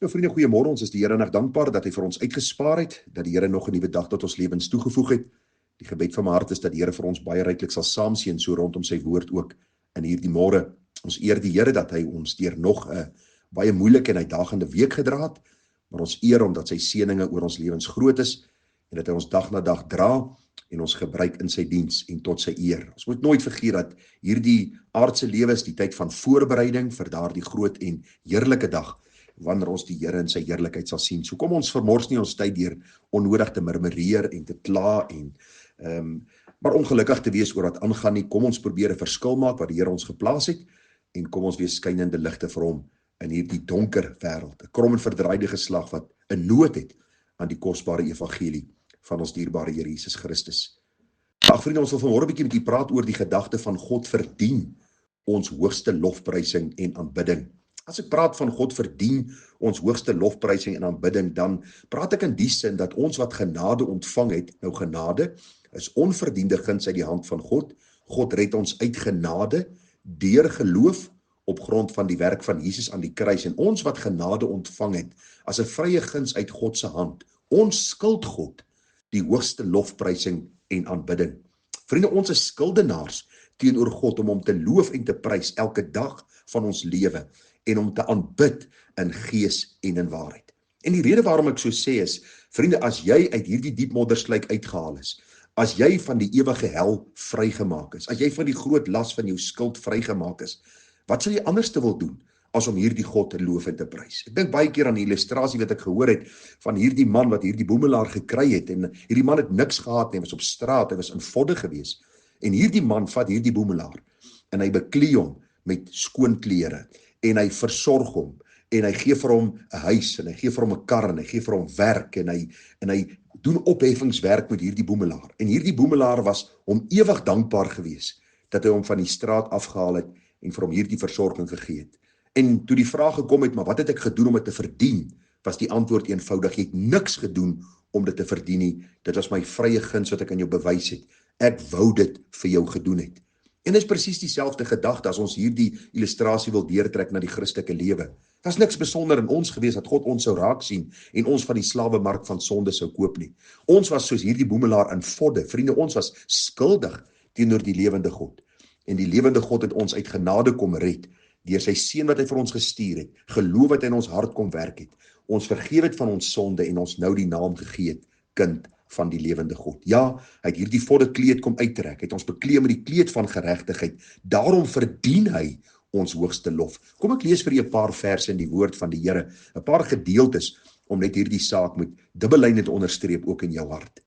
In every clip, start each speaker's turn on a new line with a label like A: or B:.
A: Nou vriende, goeiemôre. Ons is die Here nog dankbaar dat hy vir ons uitgespaar het, dat die Here nog 'n nuwe dag tot ons lewens toegevoeg het. Die gebed van my hart is dat die Here vir ons baie ryklik sal saamseën so rondom sy woord ook in hierdie môre. Ons eer die Here dat hy ons deur nog 'n baie moeilike en uitdagende week gedra het, maar ons eer omdat sy seëninge oor ons lewens groot is en dat hy ons dag na dag dra en ons gebruik in sy diens en tot sy eer. Ons moet nooit vergeet dat hierdie aardse lewe is die tyd van voorbereiding vir daardie groot en heerlike dag wanneer ons die Here in sy heerlikheid sal sien. So kom ons vermors nie ons tyd deur onnodig te murmureer en te kla en maar ongelukkig te wees oor wat aangaan nie. Kom ons probeer 'n verskil maak wat die Here ons geplaas het en kom ons wees skynende ligte vir hom in hierdie donker wêreld. 'n Krom en verdraaide geslag wat 'n nood het aan die kosbare evangelie van ons dierbare Here Jesus Christus. Ag vriende, ons wil vanmôre 'n bietjie met julle praat oor die gedagte van God verdien ons hoogste lofprysing en aanbidding. As ek praat van God verdien ons hoogste lofprysing en aanbidding, dan praat ek in die sin dat ons wat genade ontvang het, nou genade is onverdiende guns uit die hand van God. God red ons uit genade deur geloof op grond van die werk van Jesus aan die kruis. En ons wat genade ontvang het as 'n vrye guns uit God se hand, ons skuld God die hoogste lofprysing en aanbidding. Vriende, ons is skuldenaars teenoor God om hom te loof en te prys elke dag van ons lewe en om te aanbid in gees en in waarheid. En die rede waarom ek so sê is, vriende, as jy uit hierdie diep moddersluik uitgehaal is, as jy van die ewige hel vrygemaak is, as jy van die groot las van jou skuld vrygemaak is, wat sal jy anders te wil doen as om hierdie God te loof en te prys? Ek dink baie keer aan die illustrasie wat ek gehoor het van hierdie man wat hierdie boemelaar gekry het, en hierdie man het niks gehad nie, hy was op straat, hy was in vodde gewees, en hierdie man vat hierdie boemelaar en hy beklee hom met skoon klere en hy versorg hom en hy gee vir hom 'n huis en hy gee vir hom 'n kar en hy gee vir hom werk en hy doen opheffingswerk met hierdie boemelaar. En hierdie boemelaar was hom ewig dankbaar gewees dat hy hom van die straat afgehaal het en vir hom hierdie versorging gegee het. En toe die vraag gekom het, maar wat het ek gedoen om dit te verdien? Was die antwoord eenvoudig: jy het niks gedoen om dit te verdien nie. Dit was my vrye guns wat ek aan jou bewys het. Ek wou dit vir jou gedoen het. En dis presies dieselfde gedagte as ons hierdie illustrasie wil deurtrek na die Christelike lewe. Was niks besonder in ons gewees dat God ons sou raak sien en ons van die slawemark van sonde sou koop nie. Ons was soos hierdie boemelaar in vodde. Vriende, ons was skuldig teenoor die lewende God. En die lewende God het ons uit genade kom red deur sy seun wat hy vir ons gestuur het, geloof wat hy in ons hart kom werk het, ons vergewe het van ons sonde en ons nou die naam gegee het, kind van die lewende God. Ja, hy het hierdie vodde kleed kom uittrek, hy het ons beklee met die kleed van geregtigheid, daarom verdien hy ons hoogste lof. Kom ek lees vir julle 'n paar verse in die woord van die Here, 'n paar gedeeltes om net hierdie saak met dubbellyne te onderstreep ook in jou hart.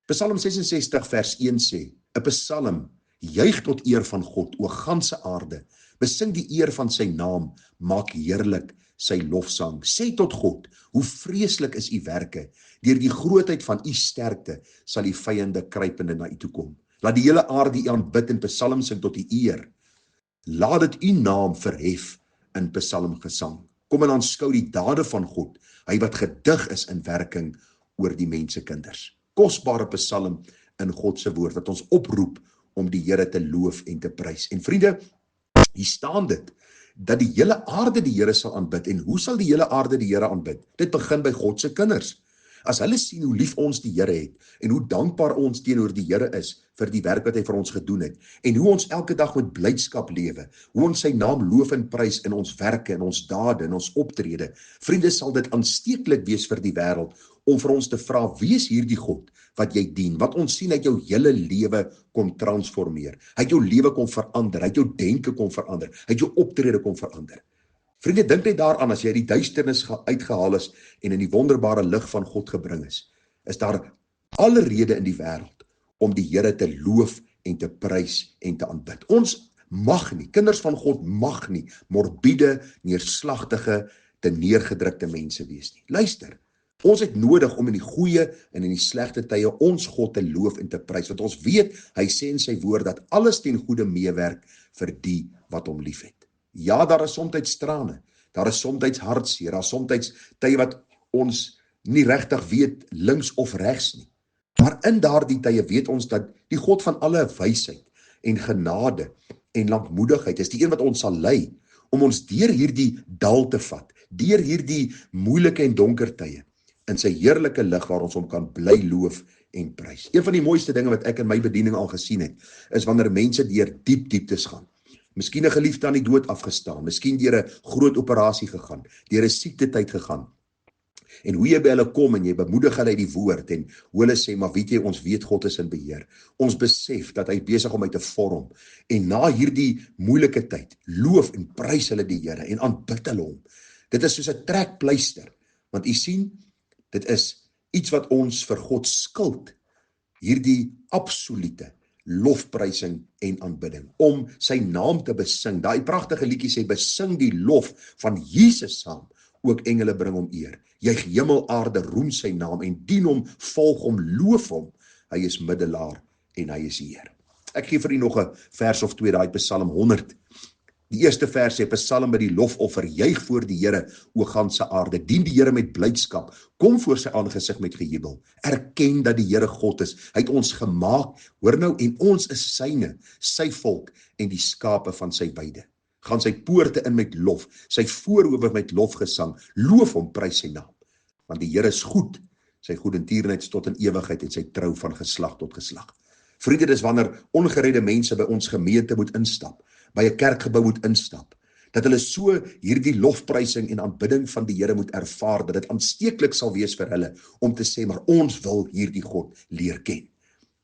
A: Psalm 66 vers 1 sê, 'n psalm, juig tot eer van God, o ganse aarde, besing die eer van sy naam, maak heerlik sy lofsang. Sê tot God, hoe vreeslik is u werke, deur die grootheid van u sterkte sal die vyande kruipende na u toe kom. Laat die hele aarde u aanbid en psalm sing tot u eer. Laat dit u naam verhef in psalmgesang. Kom en aanskou die dade van God, hy wat gedig is in werking oor die mensekinders. Kosbare psalm in God se woord wat ons oproep om die Here te loof en te prys. En vriende, hier staan dit dat die hele aarde die Here sal aanbid. En hoe sal die hele aarde die Here aanbid? Dit begin by God se kinders. As hulle sien hoe lief ons die Here het en hoe dankbaar ons teenoor die Here is vir die werk wat hy vir ons gedoen het en hoe ons elke dag met blydskap lewe, hoe ons sy naam loof en prys in ons werke, in ons dade, in ons optrede, vriende, sal dit aansteeklik wees vir die wêreld om vir ons te vra, wie is hierdie God wat jy dien, wat ons sien uit jou hele lewe kom transformeer, hy het jou lewe kom verander, hy het jou denke kom verander, hy het jou optrede kom verander. Vriende, dink net daaraan, as jy die duisternis uitgehaal is en in die wonderbare lig van God gebring is daar alle rede in die wêreld om die Here te loof en te prys en te aanbid. Ons mag nie, kinders van God mag nie morbiede, neerslagtige, te neergedrukte mense wees nie. Luister, ons het nodig om in die goeie en in die slegte tye ons God te loof en te prys, want ons weet, hy sê in sy woord dat alles ten goeie meewerk vir die wat hom liefhet. Ja, daar is soms trane, daar is soms hartseer, daar is soms tye wat ons nie regtig weet links of regs nie. Maar in daardie tye weet ons dat die God van alle wysheid en genade en lankmoedigheid is die een wat ons sal lei om ons deur hierdie dal te vat, deur hierdie moeilike en donker tye, in sy heerlike lig waar ons hom kan bly loof en prys. Een van die mooiste dinge wat ek in my bediening al gesien het, is wanneer mense deur dieptes gaan. Miskien 'n geliefde aan die dood afgestaan, miskien deur 'n groot operasie gegaan, deur 'n siektetyd gegaan. En hoe jy by hulle kom en jy bemoedig hulle uit die woord en hoe hulle sê, maar weet jy, ons weet God is in beheer. Ons besef dat hy besig om my te vorm. En na hierdie moeilike tyd, loof en prys hulle die Here en aanbid hulle hom. Dit is soos 'n trekpleister, want u sien, dit is iets wat ons vir God skuld, hierdie absolute lofprysing en aanbidding, om sy naam te besing. Daai pragtige liedjie sê, besing die lof van Jesus saam, ook engele bring hom eer. Juig hemel aarde roem sy naam en dien hom, volg hom, loof hom. Hy is middelaar en hy is Heer. Ek gee vir u nog 'n vers of twee, daai Psalm 100. Die eerste vers sê, Psalm by die lofoffer, juig voor die Here, o ganse aarde, dien die Here met blydskap, kom voor sy aangesig met gejubel, erken dat die Here God is, hy het ons gemaak, hoor nou, en ons is syne, sy volk en die skape van sy weide. Gaan sy poorte in met lof, sy voorhoewe met lofgesang, loof hom, prys sy naam, want die Here is goed, sy goedertierenheid is tot in ewigheid en sy trou van geslag tot geslag. Vriende, dis wanneer ongeredde mense by ons gemeente moet instap, by 'n kerkgebou moet instap, dat hulle so hierdie lofprysing en aanbidding van die Here moet ervaar, dat dit aansteeklik sal wees vir hulle, om te sê, maar ons wil hierdie God leer ken.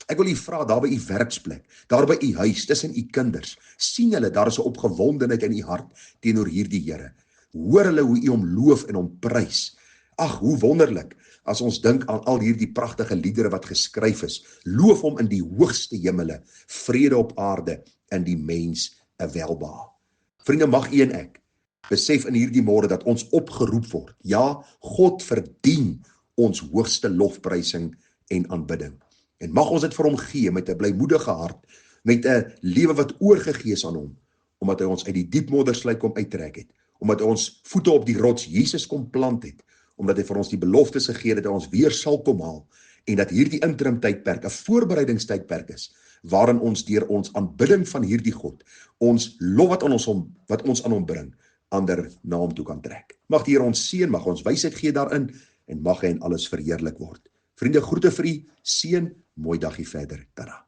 A: Ek wil u vra, daar by u werksplek, daar by u huis, tussen u kinders, sien hulle, daar is 'n opgewondenheid in u hart, teenoor hierdie Here. Hoor hulle hoe u hom loof en hom prys. Ag, hoe wonderlik, as ons dink aan al hierdie pragtige liedere wat geskryf is, loof hom in die hoogste hemele, vrede op aarde, in die mens 'n welbehae. Vriende, mag u en ek besef in hierdie môre dat ons opgeroep word. Ja, God verdien ons hoogste lofprysing en aanbidding. En mag ons dit vir hom gee met 'n blymoedige hart, met 'n lewe wat oorgegee is aan hom, omdat hy ons uit die diep moddersluit kom uittrek het, omdat hy ons voete op die rots Jesus kom plant het, omdat hy vir ons die beloftes gegee het dat hy ons weer sal kom haal, en dat hierdie interim tydperk 'n voorbereidingstydperk is, waarin ons deur ons aanbidding van hierdie God, ons lof wat ons aan hom bring, ander na hom toe kan trek. Mag die Here ons seën, mag ons wysheid gee daarin, en mag hy in alles verheerlik word. Vriende, groete vir u, seën, mooi dagie verder. Tada.